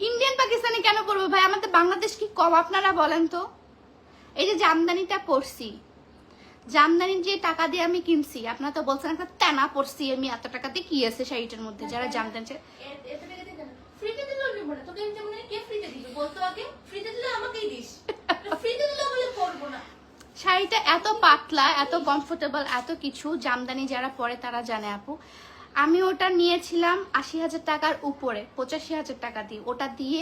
Indian Pakistani কেন পরবো ভাই? আমাদের বাংলাদেশ কি কম আপনারা বলেন তো? এই যে জামদানিটা পরছি, জামদানি যে টাকা দিয়ে আমি কিনছি, আপনারা তো বলছেন একটা টানা পরছি আমি, এত টাকা দিয়ে কি আছে শাড়িটার মধ্যে? যারা জামদানি ফ্রিতে দিলো নিব না তোকে, যেমন কে ফ্রিতে দিবে বলতো আগে, ফ্রিতে দিলে আমাকেই দিস, ফ্রিতে দিলে বলে করব না। শাড়িটা এত পাতলা, এত কমফোর্টেবল, এত কিছু, জামদানি যারা পরে তারা জানে আপু। আমি ওটা নিয়েছিলাম ৮০,০০০ টাকার উপরে, ৮৫,০০০ টাকা দিয়ে। ওটা দিয়ে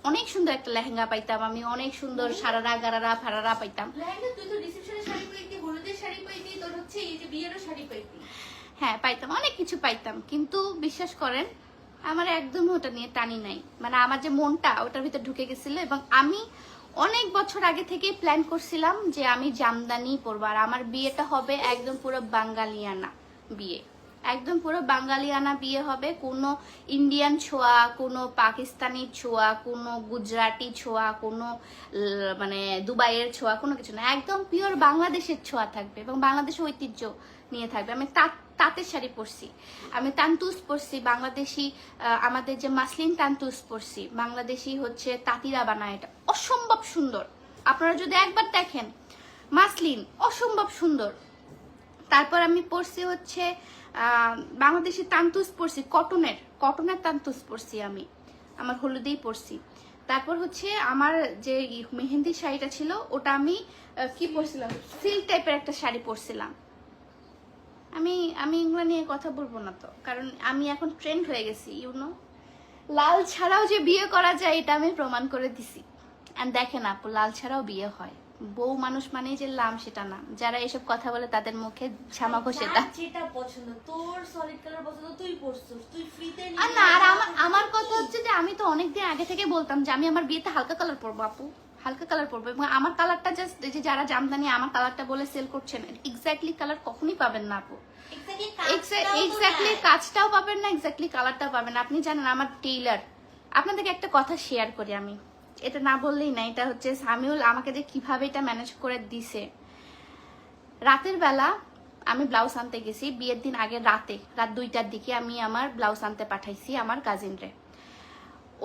অনেক সুন্দর একটা লেহেঙ্গা পাইতাম আমি, অনেক সুন্দর সারারা গারারা ফারারা পাইতাম। লেহেঙ্গা তুই তো রিসেপশনের শাড়ি পাইতি, হলুদের শাড়ি পাইতি, তোর হচ্ছে এই যে বিয়েরও শাড়ি পাইতি। হ্যাঁ পাইতাম, অনেক কিছু পাইতাম, কিন্তু বিশ্বাস করেন আমার একদম ওটা নিয়ে টানি নাই। মানে আমার যে মনটা ওটার ভিতর ঢুকে গেছিল, এবং আমি অনেক বছর আগে থেকে প্ল্যান করছিলাম যে আমি জামদানি পরবো, আর আমার বিয়েটা হবে একদম পুরো বাঙালিয়ানা বিয়ে, একদম পুরো বাঙালিয়ানা বিয়ে হবে। কোনো ইন্ডিয়ান ছোঁয়া, কোনো পাকিস্তানি ছোঁয়া, কোনো গুজরাটি ছোঁয়া, কোনো মানে দুবাইয়ের ছোঁয়া, কোনো কিছু না, একদম পিওর বাংলাদেশের ছোঁয়া থাকবে এবং বাংলাদেশের ঐতিহ্য নিয়ে থাকবে। আমি তাঁতের শাড়ি পরছি, আমি তান্তুস পরছি, বাংলাদেশি আমাদের যে মাসলিন তান্তুস পরছি, বাংলাদেশি হচ্ছে তাঁতিরা বানায়, এটা অসম্ভব সুন্দর। আপনারা যদি একবার দেখেন মাসলিন অসম্ভব সুন্দর। তারপর আমি পরছি হচ্ছে বাংলাদেশি তান্তুস পরছি, কটনের তান্তুস পরছি আমি, আমার হলুদেই পরছি। তারপর হচ্ছে আমার যে মেহেন্দি শাড়িটা ছিল ওটা আমি কি পরছিলাম, সিল্ক টাইপের একটা শাড়ি পরছিলাম। আমি এগুলো নিয়ে কথা বলবো না তো, কারণ আমি এখন ট্রেন্ড হয়ে গেছি, ইউনো। লাল ছাড়াও যে বিয়ে করা যায় এটা আমি প্রমাণ করে দিছি। এন্ড দেখেন আপু, লাল ছাড়াও বিয়ে হয়। বউ মানুষ মানেই যে লাম সেটা না, যারা এসব কথা বলে তাদের মুখে ঝামা ঘষেটা। যেটা পছন্দ, তোর সলিড কালার পছন্দ, তুই পরছিস, তুই ফ্রিতে নিয়ে। আর না, আর আমার কথা হচ্ছে যে আমি তো অনেকদিন আগে থেকে বলতাম যে আমি আমার বিয়েতে হালকা কালার পরবো আপু, হালকা কালার পরবো, এবং আমার কালারটা জাস্ট যে যারা জামদানি আমার কালারটা বলে সেল করছেন, এক্স্যাক্টলি কালার কখনই পাবেন না আপু, এক্স্যাক্টলি কাজটাও পাবেন না, এক্স্যাক্টলি কালারটাও পাবেন না। আপনি জানেন আমার টেইলার, আপনাদেরকে একটা কথা শেয়ার করি আমি, এটা না বললেই না, এটা হচ্ছে সামিউল আমাকে যে কিভাবে এটা ম্যানেজ করে দিছে। রাতের বেলা আমি ব্লাউজ আনতে গেছি, বিয়ের দিন আগে রাত 2টার দিকে আমি আমার ব্লাউজ আনতে পাঠাইছি আমার কাজিনরে।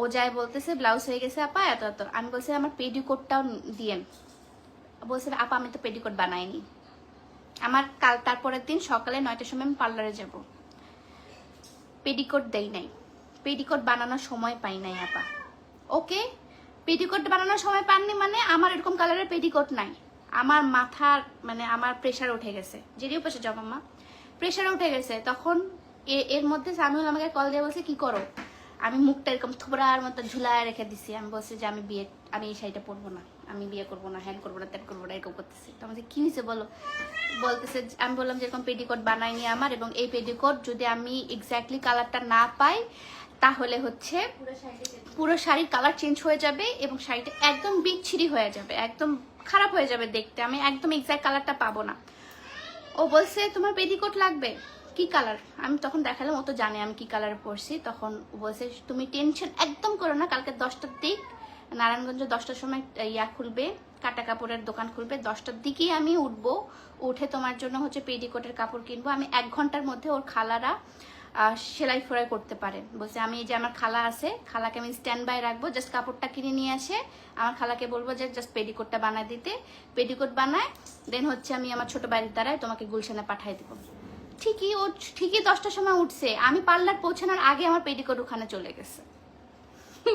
ও যায় বলতেছে ব্লাউজ হয়ে গেছে আপা এত এত। আমি বলছি আমার পেডিকোটটাও দিয়েন। বলছে আপা আমি তো পেডিকোট বানাইনি। আমার তারপরের দিন সকালে 9টার সময় আমি পার্লারে যাব, পেডিকোট দেই নাই, পেডিকোট বানানোর সময় পাই নাই আপা। ওকে, পেডিকোট বানানোর সময় পাননি মানে আমার এরকম কালারের পেডিকোট নাই। আমার মাথার মানে আমার প্রেশার উঠে গেছে, যেটিও পাশে জবাম্মা প্রেশার উঠে গেছে। তখন এর মধ্যে সামিউল আমাকে কল দিয়ে বলছে কি করো, আমি মুখটা এরকম থোবড়ার মতো ঝুলায় রেখে দিছি। আমি বলছি যে আমি এই শাড়িটা পরবো না, আমি বিয়ে করবো না, হ্যান করবো না, ত্যান করবো না, এরকম করতেছি। তো আমাকে কি হয়েছে বলো, বলতেছে আমি বললাম যে এরকম পেডিকোট বানাইনি আমার, এবং এই পেডিকোট যদি আমি এক্স্যাক্টলি কালারটা না পাই তাহলে হচ্ছে পুরো শাড়ির কালার চেঞ্জ হয়ে যাবে এবং শাড়িটা একদম বিচ্ছিরি হয়ে যাবে, একদম খারাপ হয়ে যাবে দেখতে, আমি একদম এক্স্যাক্ট কালারটা পাবো না। ও বলছে তোমার পেডিকোট লাগবে, কি কালার? আমি তখন দেখালাম, ও তো জানে আমি কি কালার পরছি। তখন ও বলছে তুমি টেনশন একদম করো না, কালকে 10টার দিক নারায়ণগঞ্জে 10টার সময় খুলবে, কাটা কাপড়ের দোকান খুলবে, 10টার দিকেই আমি উঠবো, উঠে তোমার জন্য হচ্ছে পেডিকোটের কাপড় কিনবো। আমি 1 ঘন্টার মধ্যে ওর খালারা সেলাই ফোড়াই করতে পারে। বলছে আমি যে আমার খালা আছে, খালাকে আমি স্ট্যান্ড বাই রাখবো, জাস্ট কাপড়টা কিনে নিয়ে আসে আমার খালাকে বলবো যে জাস্ট পেডিকোটটা বানায় দিতে, পেডিকোট বানায় দেন হচ্ছে আমি আমার ছোট বাড়ির দ্বারাই তোমাকে গুলশানে পাঠিয়ে দেবো। ঠিকই 10টার সময় উঠছে, আমি পার্লার পৌঁছানোর আগে আমার পেডিকোট ওখানে চলে গেছে।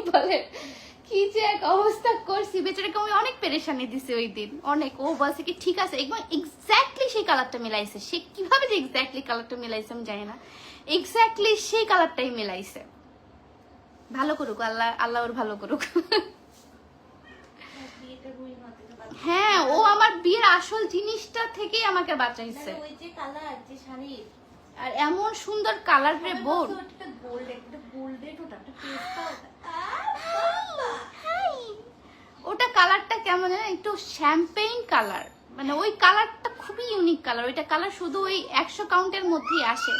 বলে কি যে এক অবস্থা করছি, বেচারাকে আমি অনেক পেরেশানি দিছি ওই দিন অনেক। ও বলছে কি ঠিক আছে, একদম এক্স্যাক্টলি সেই কালারটা মিলাইছে। সে কিভাবে যে এক্স্যাক্টলি কালারটা মিলাইছে আমি জানি না, এক্স্যাক্টলি সেই কালারটাই মিলাইছে। ভালো করুক আল্লাহ, আল্লাহ ওর ভালো করুক। হ্যাঁ, ও আমার বিয়ের আসল জিনিসটা থেকে আমাকে বাঁচাইছে। ওই যে কালার, যে শাড়ি, আর এমন সুন্দর কালার রে বোন, ওটা কালারটা কেমন জানেন, একটু শ্যাম্পেইন কালার, মানে ওই কালারটা খুবই ইউনিক কালার। ওইটা কালার শুধু ওই 100 কাউন্টের মধ্যেই আসে।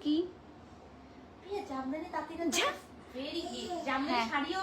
কি জামদানি তাঁতিরা ভেরি হিট, জামদানি শাড়িও